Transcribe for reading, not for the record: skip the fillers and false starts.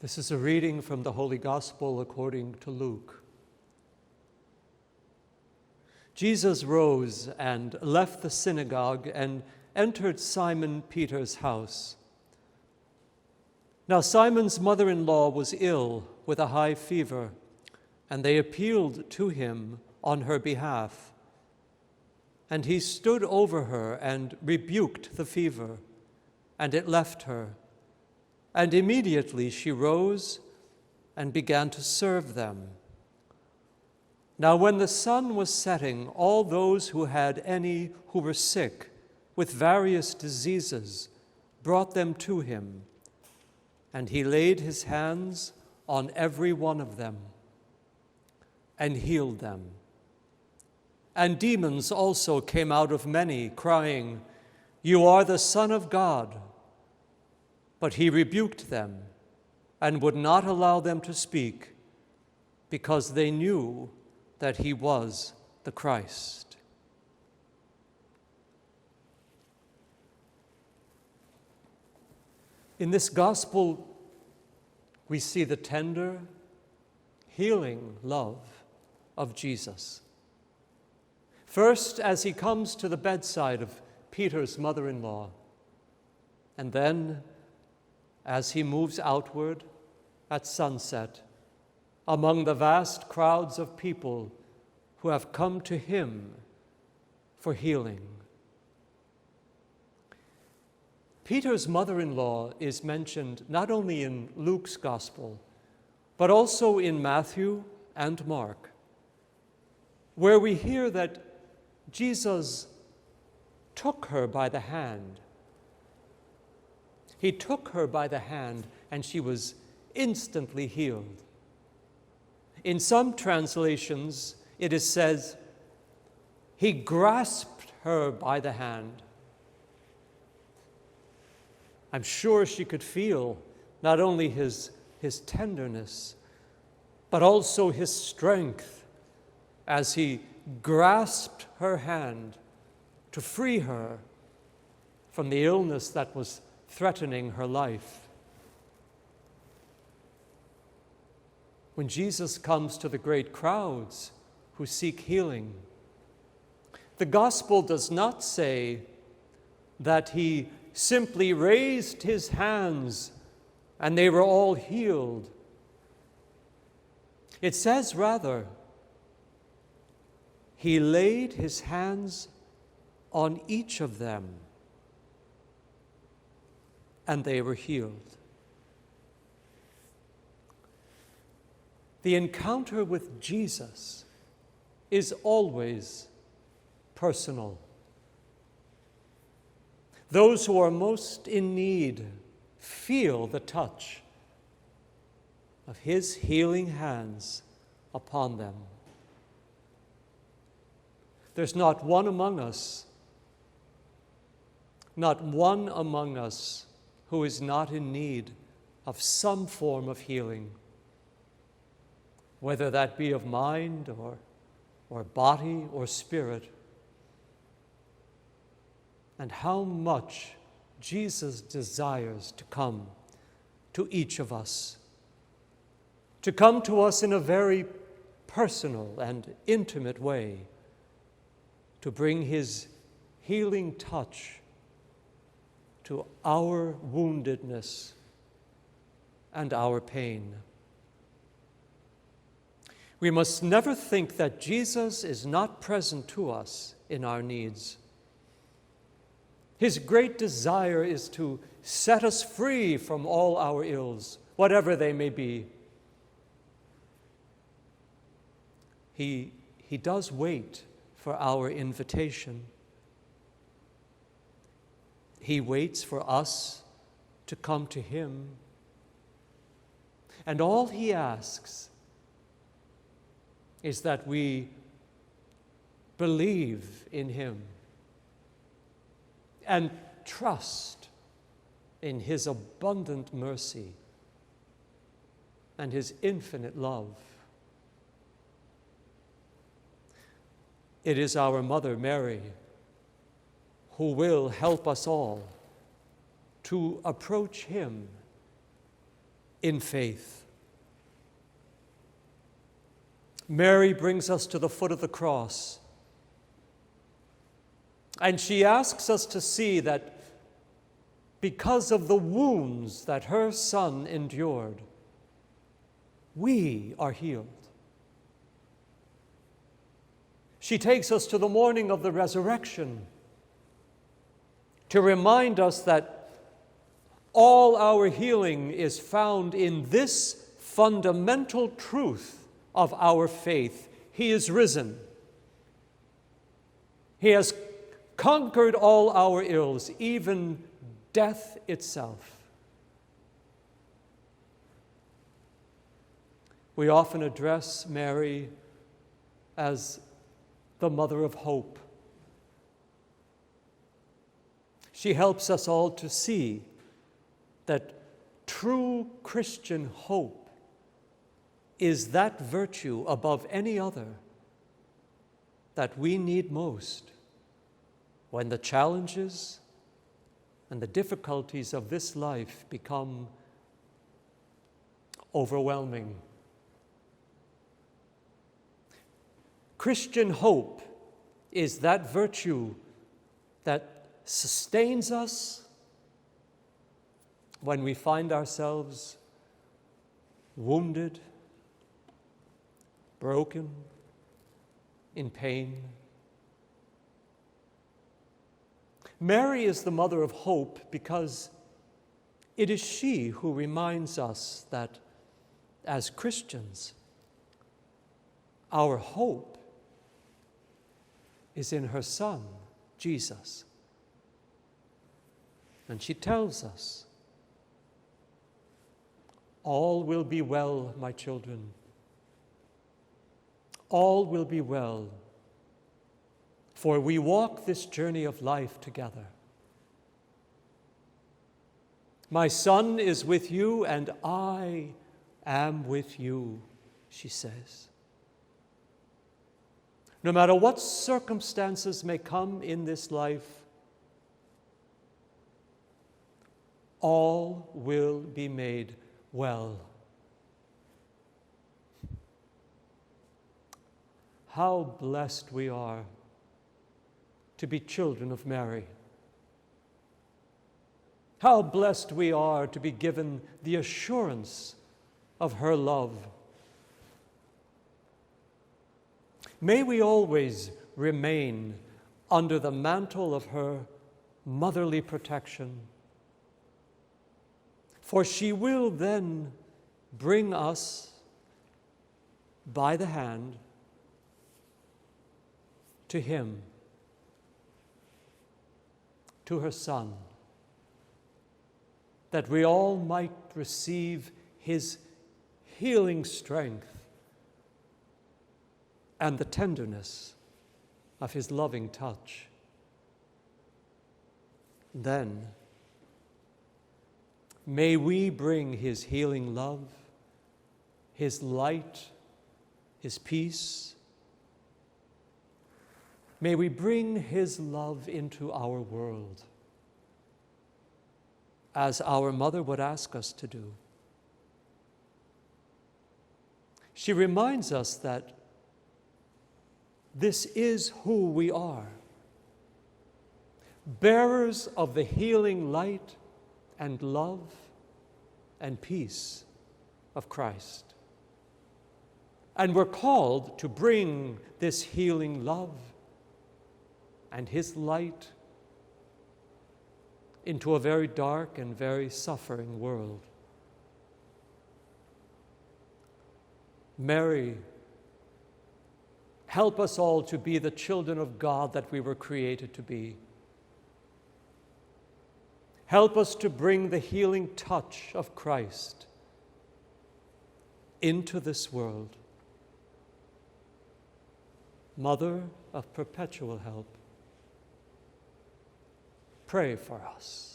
This is a reading from the Holy Gospel according to Luke. Jesus rose and left the synagogue and entered Simon Peter's house. Now Simon's mother-in-law was ill with a high fever, and they appealed to him on her behalf. And he stood over her and rebuked the fever, and it left her. And immediately she rose and began to serve them. Now when the sun was setting, all those who had any who were sick with various diseases brought them to him, and he laid his hands on every one of them and healed them. And demons also came out of many, crying, "You are the Son of God." But he rebuked them and would not allow them to speak, because they knew that he was the Christ. In this gospel, we see the tender, healing love of Jesus. First, as he comes to the bedside of Peter's mother-in-law, and then as he moves outward at sunset among the vast crowds of people who have come to him for healing. Peter's mother-in-law is mentioned not only in Luke's gospel, but also in Matthew and Mark, where we hear that Jesus took her by the hand. He took her by the hand, and she was instantly healed. In some translations, it is said, he grasped her by the hand. I'm sure she could feel not only his tenderness, but also his strength as he grasped her hand to free her from the illness that was threatening her life. When Jesus comes to the great crowds who seek healing, the gospel does not say that he simply raised his hands and they were all healed. It says rather, he laid his hands on each of them, and they were healed. The encounter with Jesus is always personal. Those who are most in need feel the touch of his healing hands upon them. There's not one among us who is not in need of some form of healing, whether that be of mind or body or spirit. And how much Jesus desires to come to each of us, to come to us in a very personal and intimate way, to bring his healing touch to our woundedness and our pain. We must never think that Jesus is not present to us in our needs. His great desire is to set us free from all our ills, whatever they may be. He does wait for our invitation. He waits for us to come to him. And all he asks is that we believe in him and trust in his abundant mercy and his infinite love. It is our Mother Mary who will help us all to approach him in faith. Mary brings us to the foot of the cross, and she asks us to see that because of the wounds that her Son endured, we are healed. She takes us to the morning of the resurrection to remind us that all our healing is found in this fundamental truth of our faith. He is risen. He has conquered all our ills, even death itself. We often address Mary as the mother of hope. She helps us all to see that true Christian hope is that virtue above any other that we need most when the challenges and the difficulties of this life become overwhelming. Christian hope is that virtue that sustains us when we find ourselves wounded, broken, in pain. Mary is the mother of hope because it is she who reminds us that as Christians, our hope is in her Son, Jesus. And she tells us, all will be well, my children. All will be well, for we walk this journey of life together. My Son is with you, and I am with you, she says. No matter what circumstances may come in this life, all will be made well. How blessed we are to be children of Mary. How blessed we are to be given the assurance of her love. May we always remain under the mantle of her motherly protection, for she will then bring us by the hand to Him, to her Son, that we all might receive His healing strength and the tenderness of His loving touch. Then, may we bring His healing love, His light, His peace. May we bring His love into our world, as our mother would ask us to do. She reminds us that this is who we are, bearers of the healing light and love and peace of Christ. And we're called to bring this healing love and His light into a very dark and very suffering world. Mary, help us all to be the children of God that we were created to be. Help us to bring the healing touch of Christ into this world. Mother of perpetual help, pray for us.